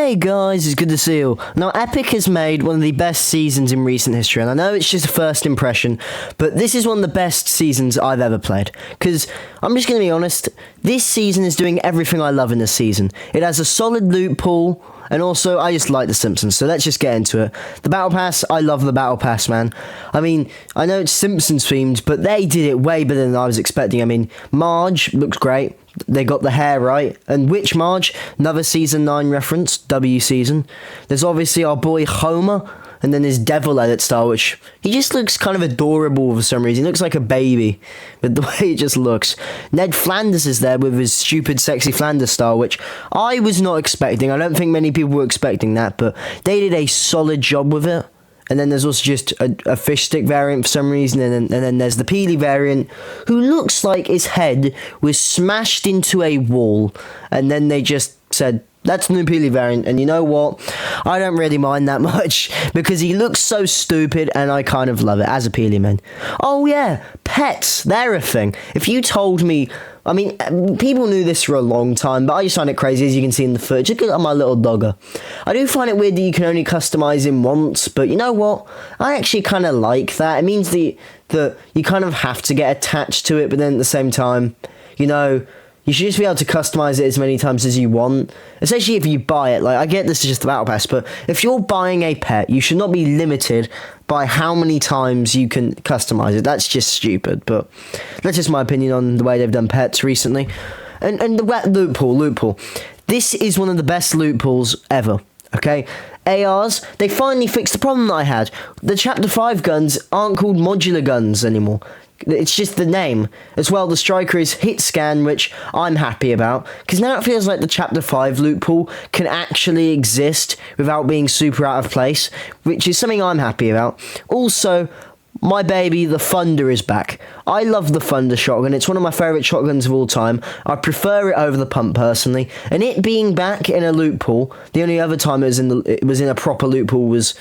Hey guys, it's good to see you. Now, Epic has made one of the best seasons in recent history, and I know it's just a first impression, but this is one of the best seasons I've ever played. Because, I'm just going to be honest, this season is doing everything I love in this season. It has a solid loot pool, and also, I just like The Simpsons, so let's just get into it. The Battle Pass, I love the Battle Pass, man. I mean, I know it's Simpsons themed, but they did it way better than I was expecting. I mean, Marge looks great. They got the hair right. And which Marge? Another Season 9 reference, W season. There's obviously our boy Homer, and then his devil edit style, which he just looks kind of adorable for some reason. He looks like a baby, but the way it just looks. Ned Flanders is there with his stupid, sexy Flanders style, which I was not expecting. I don't think many people were expecting that, but they did a solid job with it. And then there's also just a fish stick variant for some reason, and then there's the Peely variant, who looks like his head was smashed into a wall, and then they just said, that's the new Peely variant, and you know what? I don't really mind that much, because he looks so stupid, and I kind of love it, as a Peely man. Oh yeah, pets, they're a thing. If you told me, I mean, people knew this for a long time, but I just find it crazy, as you can see in the footage. Look at my little dogger. I do find it weird that you can only customise him once, but you know what? I actually kind of like that. It means that you kind of have to get attached to it, but then at the same time, you know, you should just be able to customise it as many times as you want. Especially if you buy it. Like, I get this is just the Battle Pass, but if you're buying a pet, you should not be limited by how many times you can customise it. That's just stupid, but that's just my opinion on the way they've done pets recently. And the wet loot pool. This is one of the best loot pools ever, okay? ARs, they finally fixed the problem that I had. The Chapter 5 guns aren't called modular guns anymore. It's just the name. As well, the striker is hit scan, which I'm happy about, because now it feels like the Chapter 5 loot pool can actually exist without being super out of place, which is something I'm happy about. Also, my baby, the Thunder, is back. I love the Thunder shotgun. It's one of my favourite shotguns of all time. I prefer it over the pump, personally. And it being back in a loot pool, the only other time it was in a proper loot pool was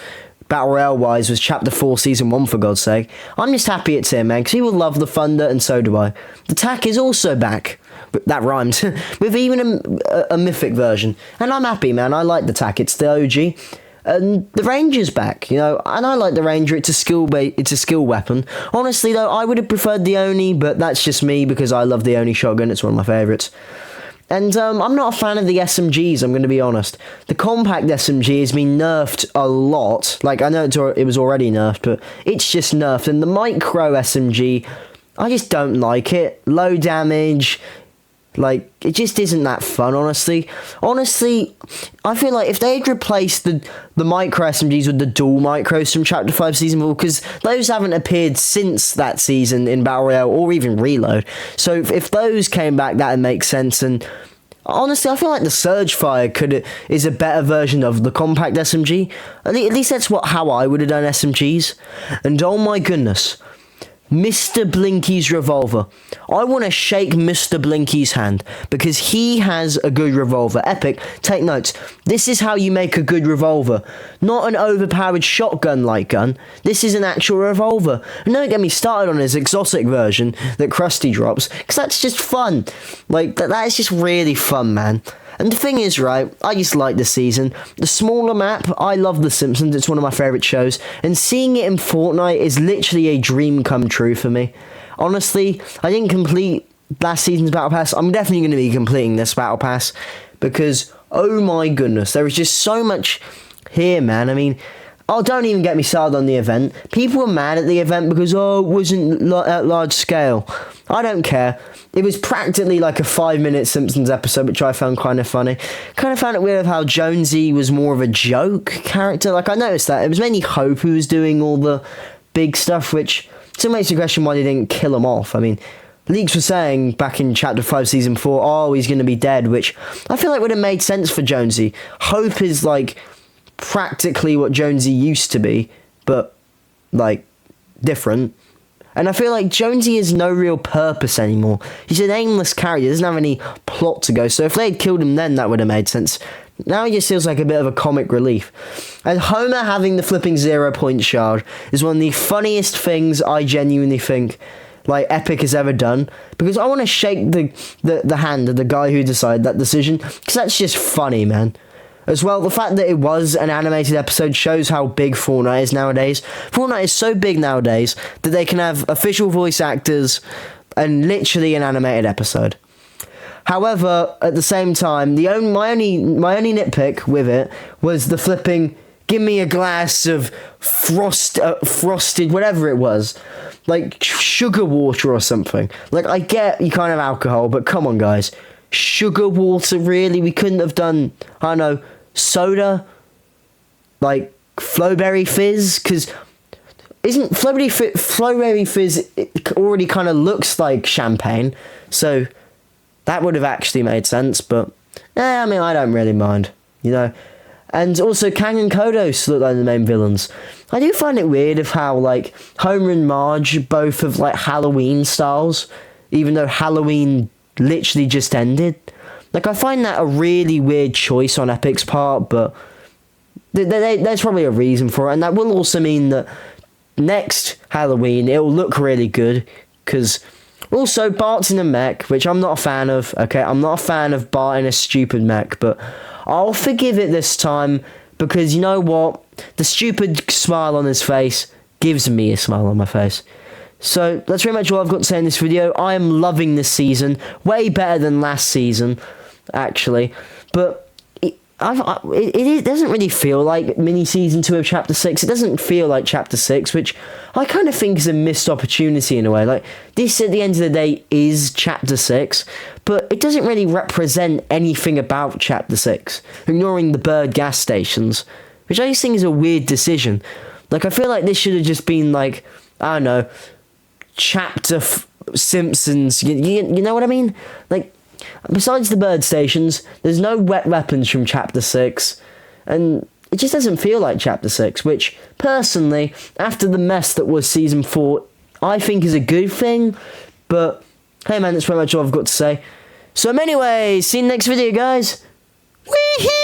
Battle Royale wise was Chapter 4 Season 1, for God's sake. I'm just happy it's here, man, because people love the Thunder, and so do I. The TAC is also back. That rhymes. With even a mythic version. And I'm happy, man. I like the TAC. It's the OG. And the Ranger's back, you know, and I like the Ranger. It's a skill weapon. Honestly, though, I would have preferred the Oni, but that's just me, because I love the Oni shotgun. It's one of my favourites. And I'm not a fan of the SMGs, I'm going to be honest. The compact SMG has been nerfed a lot. Like, I know it was already nerfed, but it's just nerfed. And the micro SMG, I just don't like it. Low damage. Like, it just isn't that fun, honestly. Honestly, I feel like if they'd replaced the micro SMGs with the dual micros from Chapter 5 Season 4, because those haven't appeared since that season in Battle Royale or even Reload. So if those came back, that would make sense. And honestly, I feel like the Surge Fire is a better version of the compact SMG. At least that's how I would have done SMGs. And oh my goodness, Mr. Blinky's revolver. I want to shake Mr. Blinky's hand, because he has a good revolver. Epic, take notes. This is how you make a good revolver. Not an overpowered shotgun-like gun. This is an actual revolver. And don't get me started on his exotic version that Krusty drops, because that's just fun. Like, that is just really fun, man. And the thing is, right, I just like this season. The smaller map, I love The Simpsons, it's one of my favourite shows, and seeing it in Fortnite is literally a dream come true for me. Honestly, I didn't complete last season's Battle Pass. I'm definitely going to be completing this Battle Pass, because, oh my goodness, there is just so much here, man. I mean, oh, don't even get me started on the event. People were mad at the event because, oh, it wasn't at large scale. I don't care. It was practically like a 5-minute Simpsons episode, which I found kind of funny. Kind of found it weird how Jonesy was more of a joke character. Like, I noticed that. It was mainly Hope who was doing all the big stuff, which still makes the question why they didn't kill him off. I mean, leaks were saying back in Chapter 5 Season 4, oh, he's going to be dead, which I feel like would have made sense for Jonesy. Hope is, like, practically what Jonesy used to be, but, like, different. And I feel like Jonesy has no real purpose anymore. He's an aimless character. He doesn't have any plot to go. So if they had killed him then, that would have made sense. Now he just feels like a bit of a comic relief. And Homer having the flipping 0-point shard is one of the funniest things I genuinely think, like, Epic has ever done. Because I want to shake the hand of the guy who decided that decision. Because that's just funny, man. As well, the fact that it was an animated episode shows how big Fortnite is nowadays. Fortnite is so big nowadays that they can have official voice actors and literally an animated episode. However, at the same time, my only nitpick with it was the flipping, give me a glass of frosted, whatever it was, like sugar water or something. Like, I get you can't have alcohol, but come on, guys. Sugar water, really? We couldn't have done, I don't know, soda? Like, Flowberry Fizz? Because isn't Flowberry Fizz, it already kind of looks like champagne, so that would have actually made sense, but I mean, I don't really mind, you know. And also, Kang and Kodos look like the main villains. I do find it weird of how, like, Homer and Marge both have, like, Halloween styles, even though Halloween literally just ended. Like, I find that a really weird choice on Epic's part, but there's probably a reason for it, and that will also mean that next Halloween it'll look really good, because also Bart's in a mech, which I'm not a fan of. Okay, I'm not a fan of Bart in a stupid mech, but I'll forgive it this time, because you know what, the stupid smile on his face gives me a smile on my face. So that's pretty much all I've got to say in this video. I am loving this season, way better than last season, actually. But it doesn't really feel like mini season 2 of chapter 6. It doesn't feel like chapter 6, which I kind of think is a missed opportunity in a way. Like, this at the end of the day is chapter 6, but it doesn't really represent anything about chapter 6, ignoring the bird gas stations, which I just think is a weird decision. Like, I feel like this should have just been like, I don't know, chapter Simpsons, you know what I mean? Like, besides the bird stations, there's no wet weapons from chapter 6, and it just doesn't feel like chapter 6, which, personally, after the mess that was season 4, I think is a good thing, but, hey man, that's pretty much all I've got to say. So, anyway, see you in the next video, guys. Wee-hee!